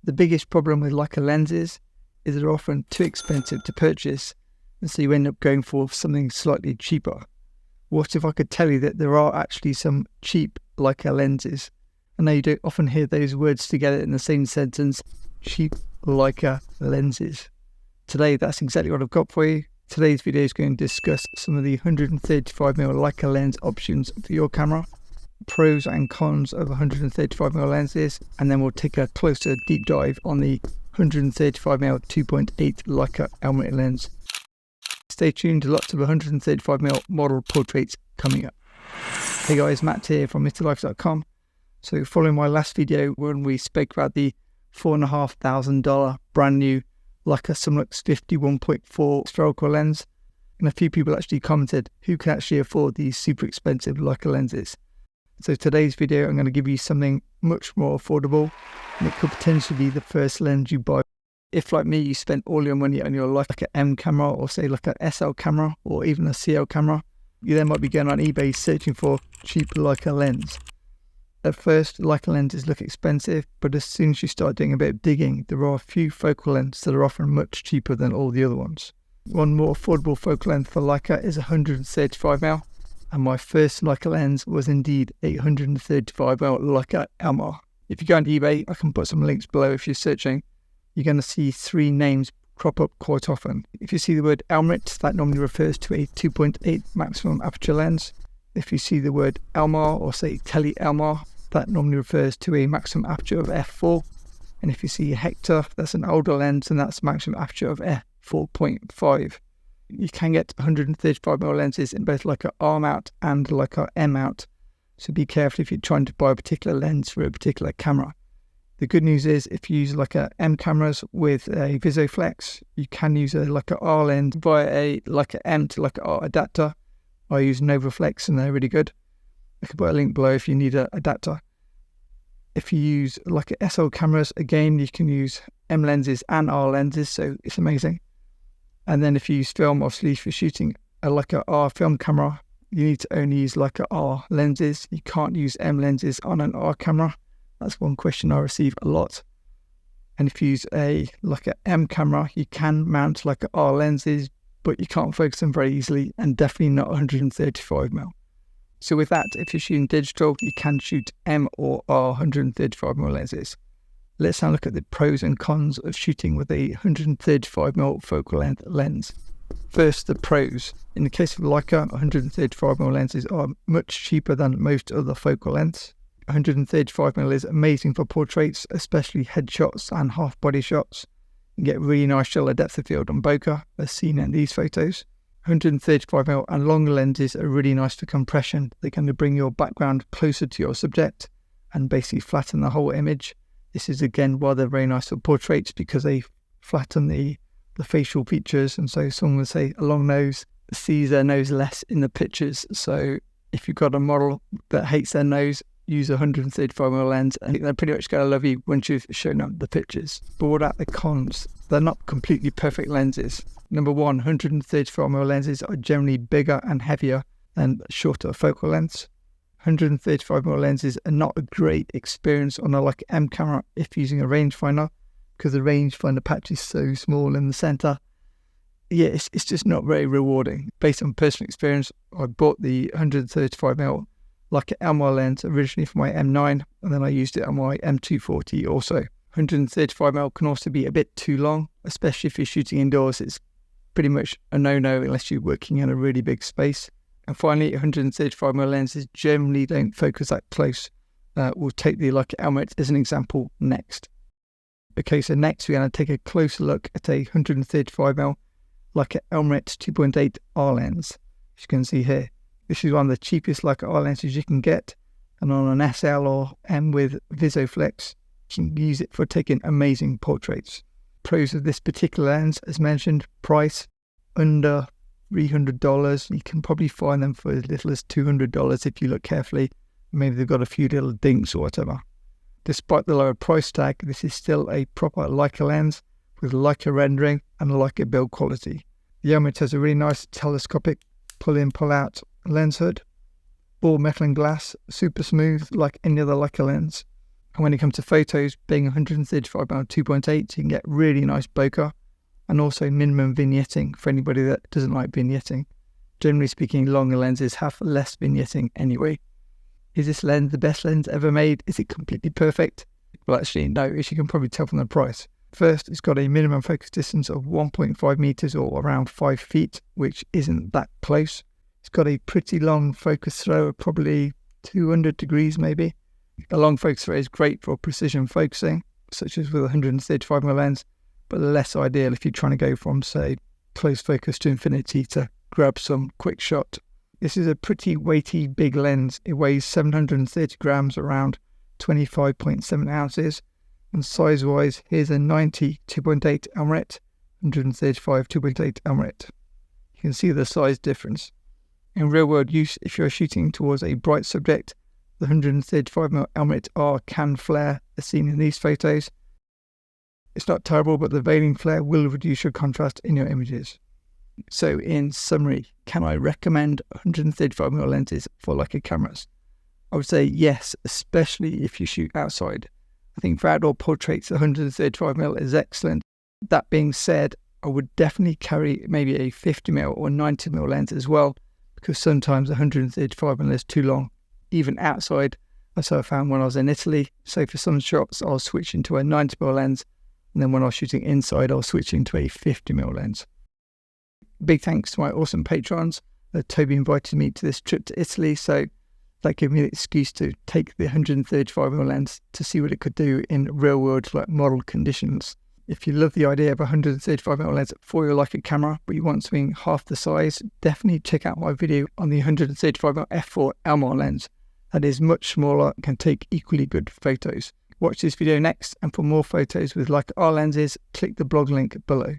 The biggest problem with Leica lenses is they're often too expensive to purchase, and so you end up going for something slightly cheaper. What if I could tell you that there are actually some cheap Leica lenses? I know you don't often hear those words together in the same sentence, cheap Leica lenses. Today, that's exactly what I've got for you. Today's video is going to discuss some of the 135mm Leica lens options for your camera, pros and cons of 135mm lenses, and then we'll take a closer deep dive on the 135mm 2.8 Leica Elmarit lens. Stay tuned, lots of 135mm model portraits coming up. Hey guys, Matt here from MrLife.com. So following my last video when we spoke about the $4,500 brand new Leica Sumlux 51.4 spherical lens, and a few people actually commented who can actually afford these super expensive Leica lenses. So today's video I'm going to give you something much more affordable, and it could potentially be the first lens you buy. If like me you spent all your money on your Leica M camera, or say like an SL camera, or even a CL camera, you then might be going on eBay searching for cheap Leica lens. At first, Leica lenses look expensive, but as soon as you start doing a bit of digging, there are a few focal lengths that are often much cheaper than all the other ones. One more affordable focal length for Leica is 135mm, and my first Leica lens was indeed a 135mm Leica Elmarit. If you go on eBay, I can put some links below if you're searching, you're going to see three names crop up quite often. If you see the word Elmarit, that normally refers to a 2.8 maximum aperture lens. If you see the word Elmar, or say Tele Elmar, that normally refers to a maximum aperture of f4. And if you see Hector, that's an older lens, and that's maximum aperture of f4.5. You can get 135mm lenses in both Leica R mount and Leica M mount, so be careful if you're trying to buy a particular lens for a particular camera. The good news is if you use Leica M cameras with a VisoFlex, you can use a Leica R lens via a Leica M to Leica R adapter. I use NovaFlex and they're really good. I can put a link below if you need an adapter. If you use Leica SL cameras, again, you can use M lenses and R lenses, so it's amazing. And then if you use film, obviously, if you're shooting a Leica R film camera, you need to only use Leica R lenses. You can't use M lenses on an R camera. That's one question I receive a lot. And if you use a Leica M camera, you can mount Leica R lenses, but you can't focus them very easily, and definitely not 135mm. So with that, if you're shooting digital, you can shoot M or R 135mm lenses. Let's now look at the pros and cons of shooting with a 135mm focal length lens. First, the pros. In the case of Leica, 135mm lenses are much cheaper than most other focal lengths. 135mm is amazing for portraits, especially headshots and half-body shots. You get really nice shallow depth of field on bokeh, as seen in these photos. 135mm and longer lenses are really nice for compression. They kind of bring your background closer to your subject and basically flatten the whole image. This is again why they're very nice for portraits, because they flatten the facial features, and so someone would say a long nose sees their nose less in the pictures. So if you've got a model that hates their nose, use a 135mm lens and they're pretty much going to love you once you've shown them the pictures. But what about the cons? They're not completely perfect lenses. Number one, 135mm lenses are generally bigger and heavier than shorter focal lengths. 135mm lenses are not a great experience on a Leica M camera if using a rangefinder, because the rangefinder patch is so small in the center. Yeah, it's just not very rewarding. Based on personal experience, I bought the 135mm Leica Elmarit lens originally for my M9, and then I used it on my M240 also. 135mm can also be a bit too long, especially if you're shooting indoors. It's pretty much a no-no unless you're working in a really big space. And finally, 135mm lenses generally don't focus that close. We'll take the Leica Elmarit as an example next. Okay, so next we're going to take a closer look at a 135mm Leica Elmarit 2.8 R lens. As you can see here, this is one of the cheapest Leica R lenses you can get, and on an SL or M with VisoFlex, you can use it for taking amazing portraits. Pros of this particular lens, as mentioned, price under $300. You can probably find them for as little as $200 if you look carefully. Maybe they've got a few little dinks or whatever. Despite the lower price tag, this is still a proper Leica lens with Leica rendering and Leica build quality. The Elmarit has a really nice telescopic pull-in pull-out lens hood, all metal and glass, super smooth like any other Leica lens. And when it comes to photos, being 135mm 2.8, you can get really nice bokeh and also minimum vignetting for anybody that doesn't like vignetting. Generally speaking, longer lenses have less vignetting anyway. Is this lens the best lens ever made? Is it completely perfect? Well, actually, no, as you can probably tell from the price. First, it's got a minimum focus distance of 1.5 meters or around 5 feet, which isn't that close. It's got a pretty long focus throw of probably 200 degrees maybe. A long focus throw is great for precision focusing, such as with a 135mm lens, but less ideal if you're trying to go from, say, close focus to infinity to grab some quick shot. This is a pretty weighty big lens. It weighs 730 grams, around 25.7 ounces. And size-wise, here's a 90 2.8 Elmarit, 135 2.8 Elmarit. You can see the size difference. In real-world use, if you're shooting towards a bright subject, the 135mm Elmarit R can flare, as seen in these photos. It's not terrible, but the veiling flare will reduce your contrast in your images. So in summary, can I recommend 135mm lenses for Leica cameras? I would say yes, especially if you shoot outside. I think for outdoor portraits, the 135mm is excellent. That being said, I would definitely carry maybe a 50mm or 90mm lens as well, because sometimes 135mm is too long, even outside. That's how I found when I was in Italy. So for some shots, I'll switch into a 90mm lens, and then when I was shooting inside, I'll switch into a 50mm lens. Big thanks to my awesome patrons. Toby invited me to this trip to Italy, so that gave me the excuse to take the 135mm lens to see what it could do in real-world model conditions. If you love the idea of a 135mm lens for your Leica camera, but you want something half the size, definitely check out my video on the 135mm f4 Elmarit lens. That is much smaller and can take equally good photos. Watch this video next, and for more photos with Leica R lenses, click the blog link below.